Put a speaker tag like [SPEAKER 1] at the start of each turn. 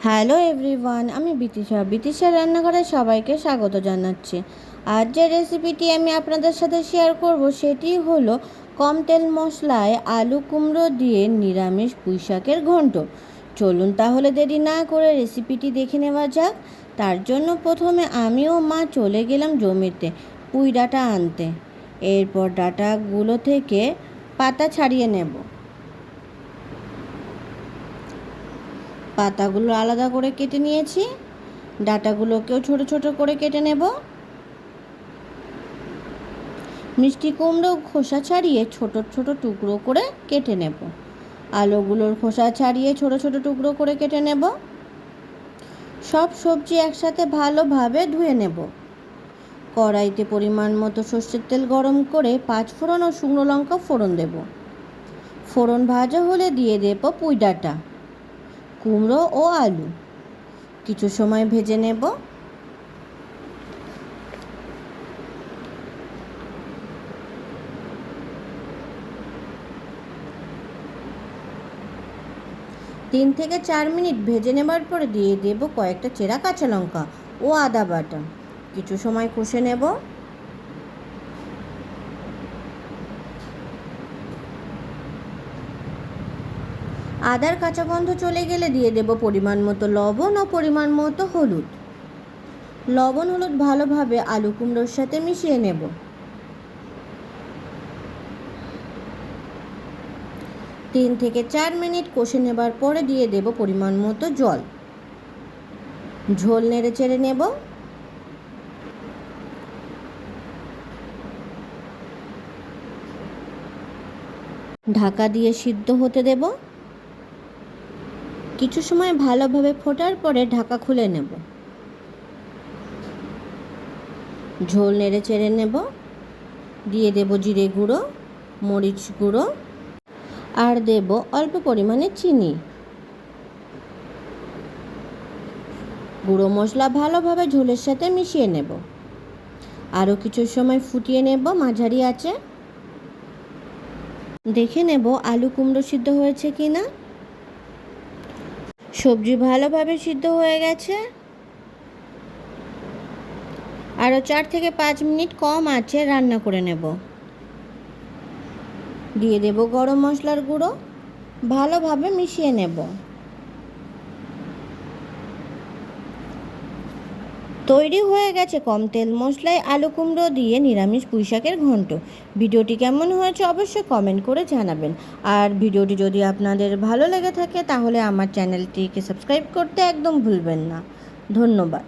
[SPEAKER 1] Hello everyone, আমি বিতিশা রান্নাঘরে সবাইকে স্বাগত জানাচ্ছি। আজ যে রেসিপিটি আমি আপনাদের সাথে শেয়ার করব সেটি হলো কম তেল মশলায় আলু কুমড়ো দিয়ে নিরামিষ পুঁই শাকের ঘন্ট। চলুন তাহলে দেরি না করে রেসিপিটি দেখে নেওয়া যাক। তার জন্য প্রথমে আমি ও মা চলে গেলাম জমিতে পুঁই ডাঁটা আনতে। এরপর ডাঁটাগুলো থেকে পাতা ছাড়িয়ে নেব। পাতাগুলো আলাদা করে কেটে নিয়েছি, ডাঁটাগুলোকেও ছোট ছোট করে কেটে নেব। মিষ্টি কুমড়ো খোসা ছাড়িয়ে ছোট ছোট টুকরো করে কেটে নেব। আলুগুলোর খোসা ছাড়িয়ে ছোট ছোট টুকরো করে কেটে নেব। সব সবজি একসাথে ভালোভাবে ধুয়ে নেব। কড়াইতে পরিমাণ মতো সর্ষের তেল গরম করে 5 ফোড়ন ও শুকনো লঙ্কা ফোড়ন দেব। ফোড়ন ভাজা হলে দিয়ে দেব পুঁই ডাঁটা, কুমড়ো ও আলু। কিছু সময় ভেজে নেব। তিন থেকে 4 মিনিট ভেজে নেবার পরে দিয়ে দেব কয়েকটা চেরা কাঁচা লঙ্কা ও আদা বাটা। কিছু সময় কষে নেব। আদার কাঁচা গন্ধ চলে গেলে দিয়ে দেব পরিমাণ মতো লবণ ও পরিমাণ মতো হলুদ। লবণ হলুদ ভালোভাবে আলু কুমড়োর সাথে মিশিয়ে নেব। তিন থেকে 4 মিনিট কষে নেবার পরে দিয়ে দেব পরিমাণ মতো জল। ঝোল নেড়ে চেড়ে নেব। ঢাকা দিয়ে সিদ্ধ হতে দেব। কিছু সময় ভালোভাবে ফোটার পরে ঢাকা খুলে নেব। ঝোল নেড়ে চেড়ে নেব। দিয়ে দেব জিরে গুঁড়ো, মরিচ গুঁড়ো আর দেব অল্প পরিমাণে চিনি। গুঁড়ো মশলা ভালোভাবে ঝোলের সাথে মিশিয়ে নেব। আরও কিছু সময় ফুটিয়ে নেব মাঝারি আঁচে। দেখে নেব আলু কুমড়ো সিদ্ধ হয়েছে কি না। সবজি ভালোভাবে সিদ্ধ হয়ে গেছে। আরও 4 থেকে 5 মিনিট কম আঁচে রান্না করে নেব। দিয়ে দেব গরম মশলার গুঁড়ো, ভালোভাবে মিশিয়ে নেব। তৈরি হয়ে গেছে কম তেল মশলায় আলু কুমড়ো দিয়ে নিরামিষ পুঁই শাকের ঘন্ট। ভিডিওটি কেমন হয়েছে অবশ্যই কমেন্ট করে জানাবেন। আর ভিডিওটি যদি আপনাদের ভালো লেগে থাকে তাহলে আমার চ্যানেলটিকে সাবস্ক্রাইব করতে একদম ভুলবেন না। ধন্যবাদ।